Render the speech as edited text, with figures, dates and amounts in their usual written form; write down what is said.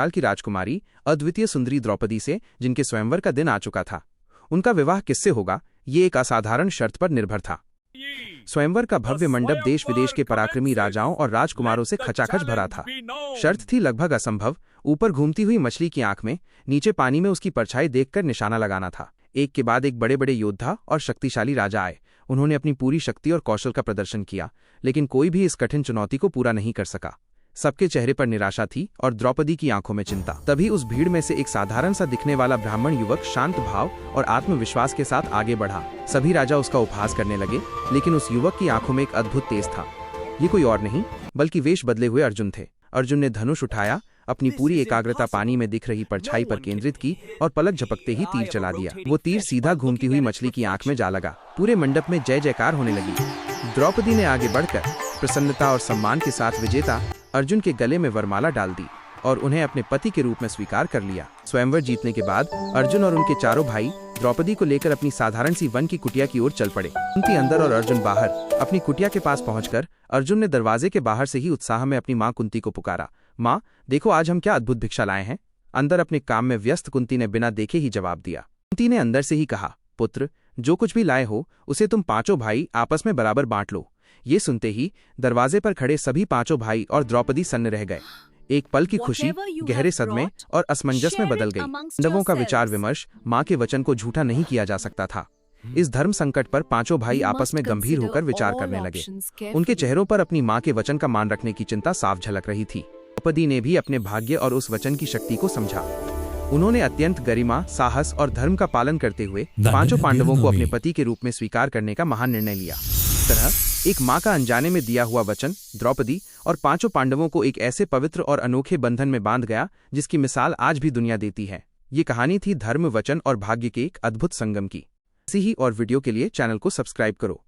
काल की राजकुमारी अद्वितीय सुंदरी द्रौपदी से, जिनके स्वयंवर का दिन आ चुका था। उनका विवाह किससे होगा, ये एक असाधारण शर्त पर निर्भर था। स्वयंवर का भव्य मंडप देश विदेश के पराक्रमी राजाओं और राजकुमारों से खचाखच भरा था। शर्त थी लगभग असंभव, ऊपर घूमती हुई मछली की आंख में, नीचे पानी में उसकी परछाई देखकर निशाना लगाना था। एक के बाद एक बड़े बड़े योद्धा और शक्तिशाली राजा आए। उन्होंने अपनी पूरी शक्ति और कौशल का प्रदर्शन किया, लेकिन कोई भी इस कठिन चुनौती को पूरा नहीं कर सका। सबके चेहरे पर निराशा थी और द्रौपदी की आंखों में चिंता। तभी उस भीड़ में से एक साधारण सा दिखने वाला ब्राह्मण युवक शांत भाव और आत्मविश्वास के साथ आगे बढ़ा। सभी राजा उसका उपहास करने लगे, लेकिन उस युवक की आंखों में एक अद्भुत तेज था। ये कोई और नहीं बल्कि वेश बदले हुए अर्जुन थे। अर्जुन ने धनुष उठाया, अपनी पूरी एकाग्रता पानी में दिख रही परछाई पर केंद्रित की और पलक झपकते ही तीर चला दिया। वो तीर सीधा घूमती हुई मछली की आंख में जा लगा। पूरे मंडप में जय जयकार होने लगी। द्रौपदी ने आगे बढ़कर प्रसन्नता और सम्मान के साथ विजेता अर्जुन के गले में वरमाला डाल दी और उन्हें अपने पति के रूप में स्वीकार कर लिया। स्वयंवर जीतने के बाद अर्जुन और उनके चारों भाई द्रौपदी को लेकर अपनी साधारण सी वन की कुटिया की ओर चल पड़े। कुंती अंदर और अर्जुन बाहर। अपनी कुटिया के पास पहुंचकर अर्जुन ने दरवाजे के बाहर से ही उत्साह में अपनी मां कुंती को पुकारा, माँ देखो आज हम क्या अद्भुत भिक्षा लाए हैं। अंदर अपने काम में व्यस्त कुंती ने बिना देखे ही जवाब दिया। कुंती ने अंदर से ही कहा, पुत्र जो कुछ भी लाए हो उसे तुम पांचों भाई आपस में बराबर बांट लो। ये सुनते ही दरवाजे पर खड़े सभी पांचों भाई और द्रौपदी सन्न रह गए। एक पल की खुशी गहरे सदमे और असमंजस में बदल गई। पांडवों का विचार विमर्श, मां के वचन को झूठा नहीं किया जा सकता था। इस धर्म संकट पर पांचों भाई आपस में गंभीर होकर विचार करने लगे। उनके चेहरों पर अपनी मां के वचन का मान रखने की चिंता साफ झलक रही थी। द्रौपदी ने भी अपने भाग्य और उस वचन की शक्ति को समझा। उन्होंने अत्यंत गरिमा, साहस और धर्म का पालन करते हुए पांचों पांडवों को अपने पति के रूप में स्वीकार करने का महान निर्णय लिया। इस तरह एक मां का अनजाने में दिया हुआ वचन द्रौपदी और पांचों पांडवों को एक ऐसे पवित्र और अनोखे बंधन में बांध गया जिसकी मिसाल आज भी दुनिया देती है। ये कहानी थी धर्म, वचन और भाग्य के एक अद्भुत संगम की। ऐसी ही और वीडियो के लिए चैनल को सब्सक्राइब करो।